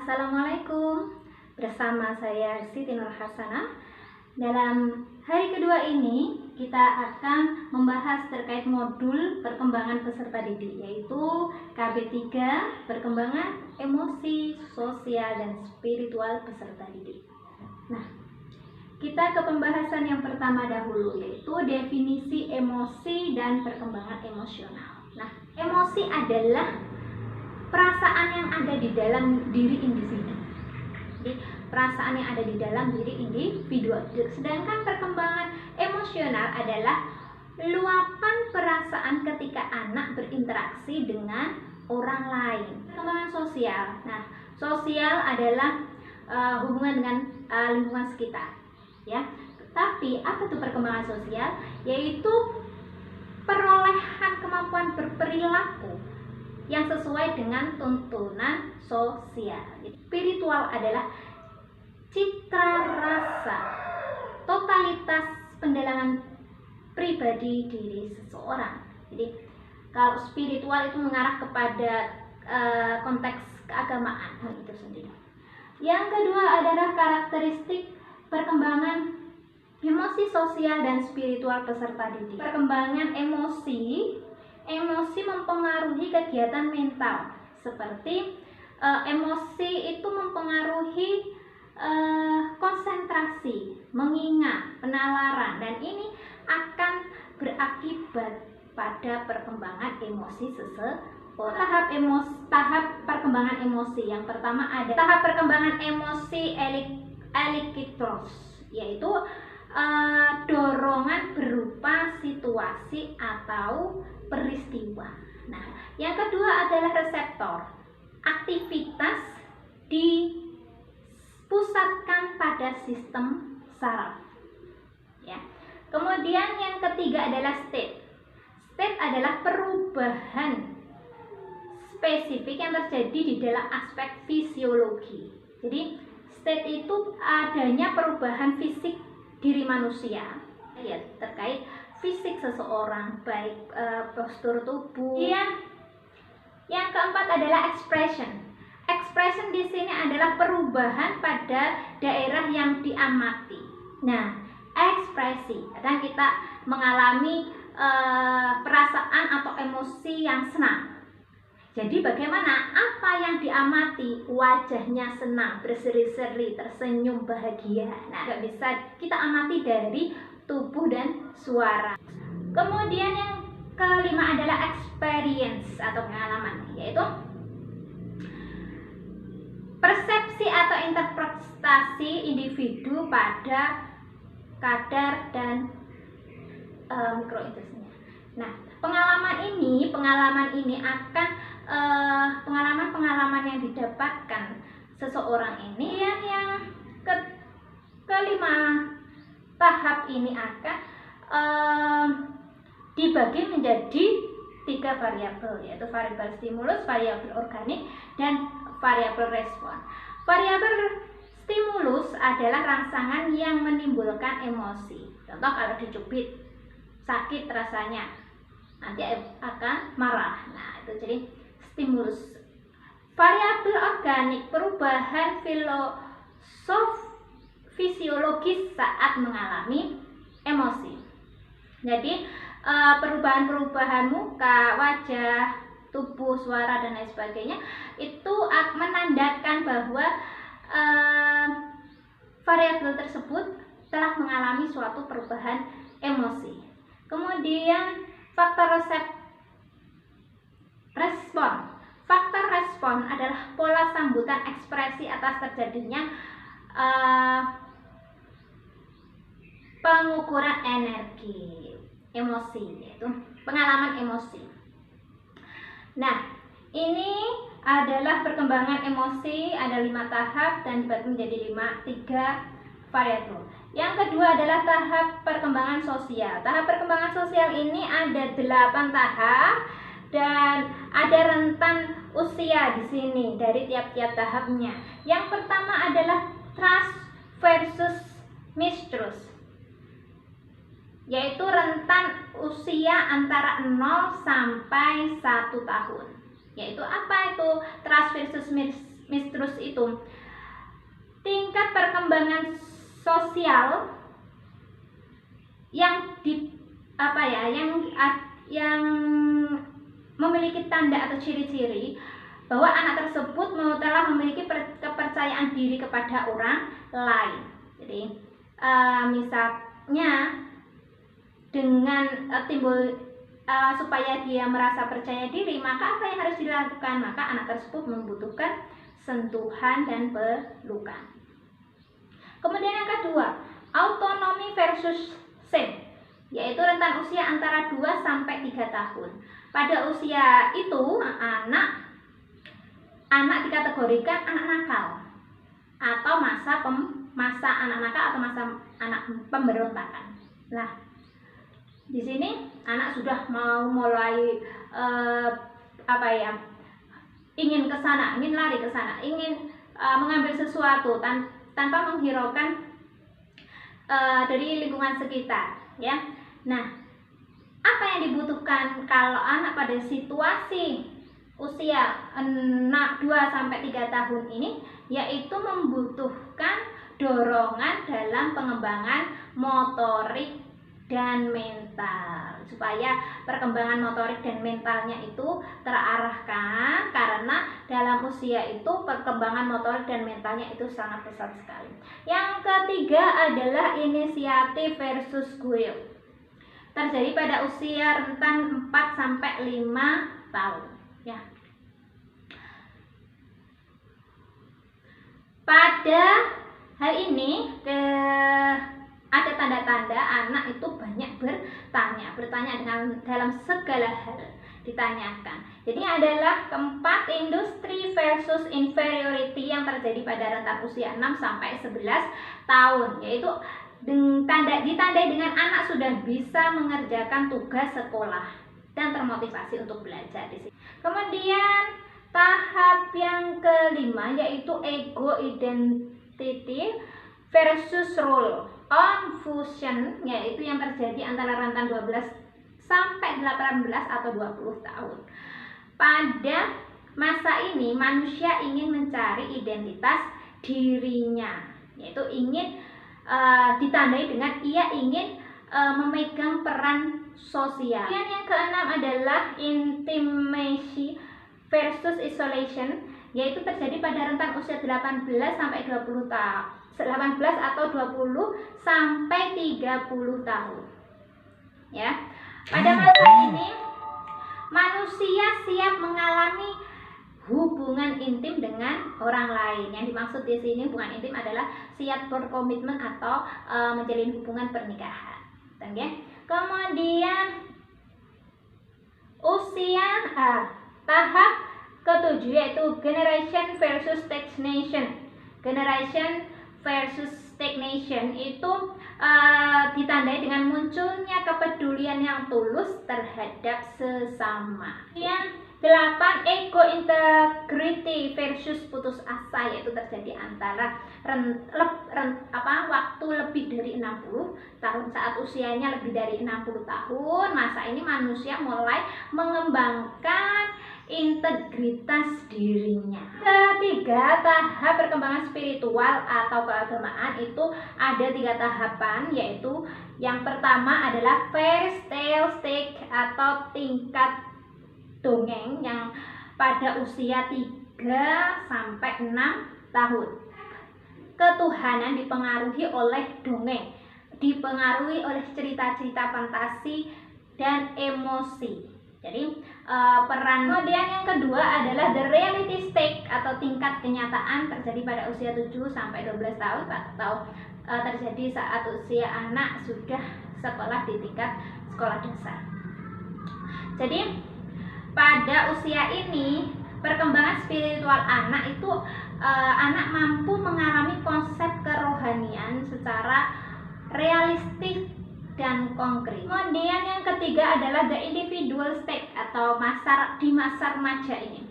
Assalamualaikum, bersama saya Siti Nurhasanah. Dalam hari kedua ini kita akan membahas terkait modul perkembangan peserta didik, yaitu KB3, perkembangan emosi, sosial, dan spiritual peserta didik. Nah, kita ke pembahasan yang pertama dahulu, yaitu definisi emosi dan perkembangan emosional. Nah, emosi adalah perasaan yang ada di dalam diri individu. Jadi, perasaan yang ada di dalam diri individu. Sedangkan perkembangan emosional adalah luapan perasaan ketika anak berinteraksi dengan orang lain. Perkembangan sosial. Nah, sosial adalah hubungan dengan lingkungan sekitar, ya. Tapi apa itu perkembangan sosial? Yaitu perolehan kemampuan berperilaku yang sesuai dengan tuntunan sosial. Spiritual adalah citra rasa, totalitas pendalaman pribadi diri seseorang. Jadi kalau spiritual itu mengarah kepada konteks keagamaan itu sendiri. Yang kedua adalah karakteristik perkembangan emosi sosial dan spiritual peserta didik. Perkembangan emosi mempengaruhi kegiatan mental, seperti emosi itu mempengaruhi konsentrasi, mengingat, penalaran, dan ini akan berakibat pada perkembangan emosi seseorang. Tahap perkembangan emosi yang pertama ada tahap perkembangan emosi elikitros, yaitu dorongan berupa situasi atau peristiwa. Nah, yang kedua adalah reseptor. Aktivitas dipusatkan pada sistem saraf. Ya. Kemudian yang ketiga adalah state. State adalah perubahan spesifik yang terjadi di dalam aspek fisiologi. Jadi, state itu adanya perubahan fisik diri manusia, ya, terkait fisik seseorang, baik postur tubuh. Yang keempat adalah expression. Expression di sini adalah perubahan pada daerah yang diamati. Nah, ekspresi, kadang kita mengalami perasaan atau emosi yang senang. Jadi bagaimana? Apa yang diamati? Wajahnya senang, berseri-seri, tersenyum, bahagia. Nah, nggak bisa kita amati dari tubuh dan suara. Kemudian yang kelima adalah experience atau pengalaman, yaitu persepsi atau interpretasi individu pada kadar dan mikrointerestnya. Nah, pengalaman ini akan pengalaman yang didapatkan seseorang ini yang kelima tahap ini akan dibagi menjadi 3 variabel, yaitu variabel stimulus, variabel organik, dan variabel respon. Variabel stimulus adalah rangsangan yang menimbulkan emosi. Contoh, kalau dicubit sakit rasanya, nanti akan marah. Nah, itu jadi stimulus. Variabel organik, perubahan fisiologis saat mengalami emosi. Jadi perubahan-perubahan muka, wajah, tubuh, suara, dan lain sebagainya itu menandakan bahwa variabel tersebut telah mengalami suatu perubahan emosi. Kemudian faktor respon. Faktor respon adalah pola sambutan ekspresi atas terjadinya pengukuran energi emosi, yaitu pengalaman emosi. Nah, ini adalah perkembangan emosi, ada 5 tahap dan dibagi menjadi 3 variabel. Yang kedua adalah tahap perkembangan sosial. Tahap perkembangan sosial ini ada 8 tahap dan ada rentan usia di sini dari tiap-tiap tahapnya. Yang pertama adalah trust versus mistrust, yaitu rentan usia antara 0 sampai 1 tahun. Yaitu apa itu trust versus mistrust itu tingkat perkembangan sosial yang yang memiliki tanda atau ciri-ciri bahwa anak tersebut telah memiliki kepercayaan diri kepada orang lain. Jadi misalnya dengan supaya dia merasa percaya diri, maka apa yang harus dilakukan? Maka anak tersebut membutuhkan sentuhan dan pelukan. Kemudian yang kedua, autonomi versus shame, yaitu rentan usia antara 2 sampai 3 tahun. Pada usia itu anak dikategorikan anak nakal atau masa anak nakal atau masa anak pemberontakan. Nah, di sini anak sudah mulai ingin ke sana, ingin lari ke sana, ingin mengambil sesuatu tanpa menghiraukan dari lingkungan sekitar, ya. Nah, apa yang dibutuhkan kalau anak pada situasi usia 2 sampai 3 tahun ini, yaitu membutuhkan dorongan dalam pengembangan motorik dan mental, supaya perkembangan motorik dan mentalnya itu terarahkan, karena dalam usia itu perkembangan motorik dan mentalnya itu sangat pesat sekali. Yang ketiga adalah inisiatif versus guilt, terjadi pada usia rentan 4 sampai 5 tahun, ya. Pada hal ini ada tanda-tanda anak itu banyak bertanya dalam segala hal ditanyakan. Jadi ditanyakan. Keempat, industri versus inferiority yang terjadi pada rentan usia 6 sampai 11 tahun, yaitu ditandai dengan anak sudah bisa mengerjakan tugas sekolah dan termotivasi untuk belajar di sini. Kemudian tahap yang kelima yaitu ego identity versus role on fusion, yaitu yang terjadi antara rentan 12 sampai 18 atau 20 tahun. Pada masa ini manusia ingin mencari identitas dirinya, yaitu ingin ditandai dengan ia ingin memegang peran sosial. Dan yang keenam adalah intimacy versus isolation, yaitu terjadi pada rentan usia 18 sampai 20 tahun. 18 atau 20 sampai 30 tahun. Ya. Pada masa ini manusia siap mengalami hubungan intim dengan orang lain. Yang dimaksud di sini hubungan intim adalah siap berkomitmen atau menjalin hubungan pernikahan. Okay? Kemudian usia tahap ketujuh yaitu generation versus stagnation. Generation versus stagnation itu ditandai dengan munculnya kepedulian yang tulus terhadap sesama. Yang 8, ego integrity versus putus asa, yaitu terjadi antara waktu lebih dari 60 tahun. Saat usianya lebih dari 60 tahun, masa ini manusia mulai mengembangkan integritas dirinya. Ketiga, tahap perkembangan spiritual atau keagamaan itu ada 3 tahapan, yaitu yang pertama adalah fairy tale stage atau tingkat dongeng yang pada usia 3 sampai 6 tahun. Ketuhanan dipengaruhi oleh dongeng, dipengaruhi oleh cerita-cerita fantasi dan emosi. Jadi peran. Kemudian yang kedua adalah the reality stage atau tingkat kenyataan, terjadi pada usia 7 sampai 12 tahun atau terjadi saat usia anak sudah sekolah di tingkat sekolah dasar. Jadi pada usia ini perkembangan spiritual anak itu anak mampu mengalami konsep kerohanian secara realistis dan konkret. Kemudian yang ketiga adalah the individual state atau masa remaja ini,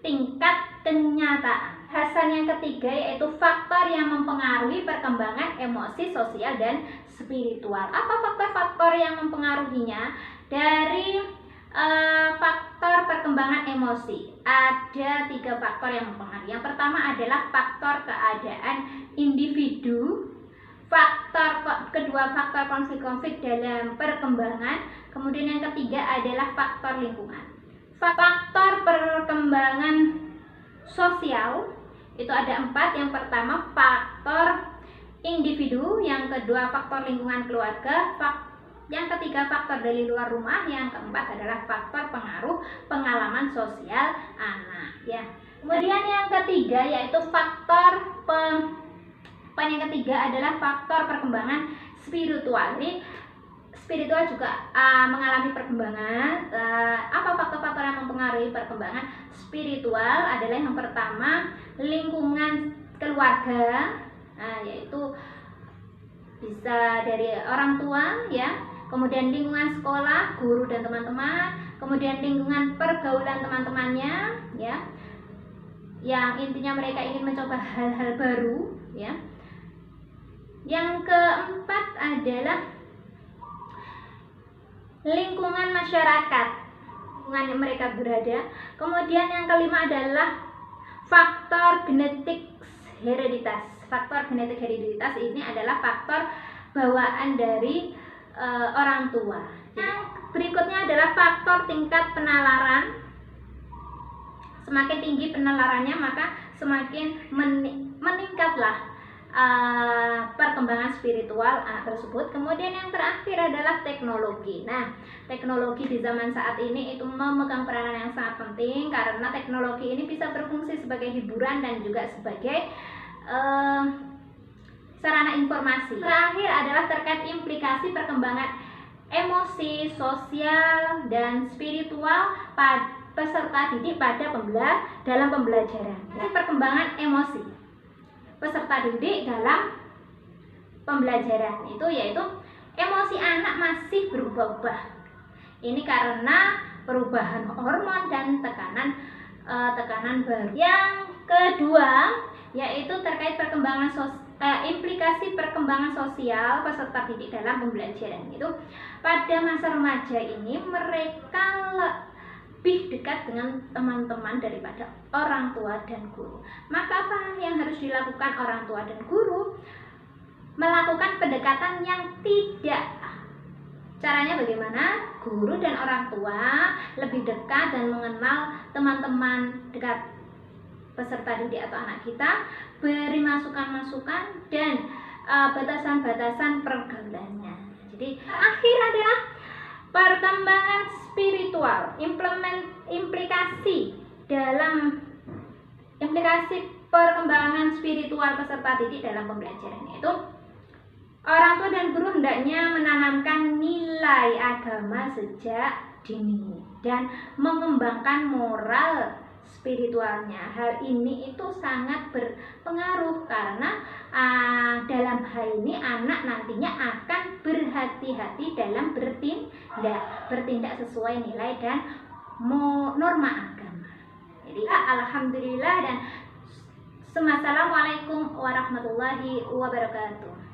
tingkat kenyataan. Hasan yang ketiga yaitu faktor yang mempengaruhi perkembangan emosi, sosial, dan spiritual. Apa faktor-faktor yang mempengaruhinya? Dari faktor perkembangan emosi. Ada 3 faktor yang mempengaruhi. Yang pertama adalah faktor keadaan individu, kedua faktor konflik-konflik dalam perkembangan, kemudian yang ketiga adalah faktor lingkungan. Faktor perkembangan sosial itu ada 4. Yang pertama faktor individu, yang kedua faktor lingkungan keluarga, yang ketiga faktor dari luar rumah, yang keempat adalah faktor pengaruh pengalaman sosial anak ya. Kemudian yang ketiga yaitu yang ketiga adalah faktor perkembangan spiritual. Ini spiritual juga mengalami perkembangan. Apa faktor-faktor yang mempengaruhi perkembangan spiritual adalah yang pertama lingkungan keluarga, yaitu bisa dari orang tua ya, kemudian lingkungan sekolah, guru dan teman-teman, kemudian lingkungan pergaulan teman-temannya ya, yang intinya mereka ingin mencoba hal-hal baru ya. Yang keempat adalah lingkungan masyarakat, lingkungan yang mereka berada. Kemudian yang kelima adalah faktor genetik hereditas. Faktor genetik hereditas ini adalah faktor bawaan dari orang tua. Yang berikutnya adalah faktor tingkat penalaran. Semakin tinggi penalarannya maka semakin meningkatlah perkembangan spiritual anak tersebut. Kemudian yang terakhir adalah teknologi. Nah, teknologi di zaman saat ini itu memegang peranan yang sangat penting karena teknologi ini bisa berfungsi sebagai hiburan dan juga sebagai sarana informasi. Terakhir adalah terkait implikasi perkembangan emosi, sosial, dan spiritual peserta didik dalam pembelajaran. Perkembangan emosi peserta didik dalam pembelajaran itu yaitu emosi anak masih berubah-ubah. Ini karena perubahan hormon dan tekanan baru. Yang kedua yaitu terkait implikasi perkembangan sosial peserta didik dalam pembelajaran. Itu pada masa remaja ini mereka lebih dekat dengan teman-teman daripada orang tua dan guru. Maka apa yang harus dilakukan orang tua dan guru? Melakukan pendekatan yang tidak. Caranya bagaimana? Guru dan orang tua lebih dekat dan mengenal teman-teman dekat peserta didik atau anak kita, beri masukan-masukan dan batasan-batasan pergaulannya. Jadi akhir adalah perkembangan spiritual, implikasi perkembangan spiritual peserta didik dalam pembelajaran, yaitu orang tua dan guru hendaknya menanamkan nilai agama sejak dini dan mengembangkan moral spiritualnya. Hal ini itu sangat berpengaruh karena dalam hal ini anak nantinya akan berhati-hati dalam bertindak sesuai nilai dan norma agama. Jadi alhamdulillah dan assalamualaikum warahmatullahi wabarakatuh.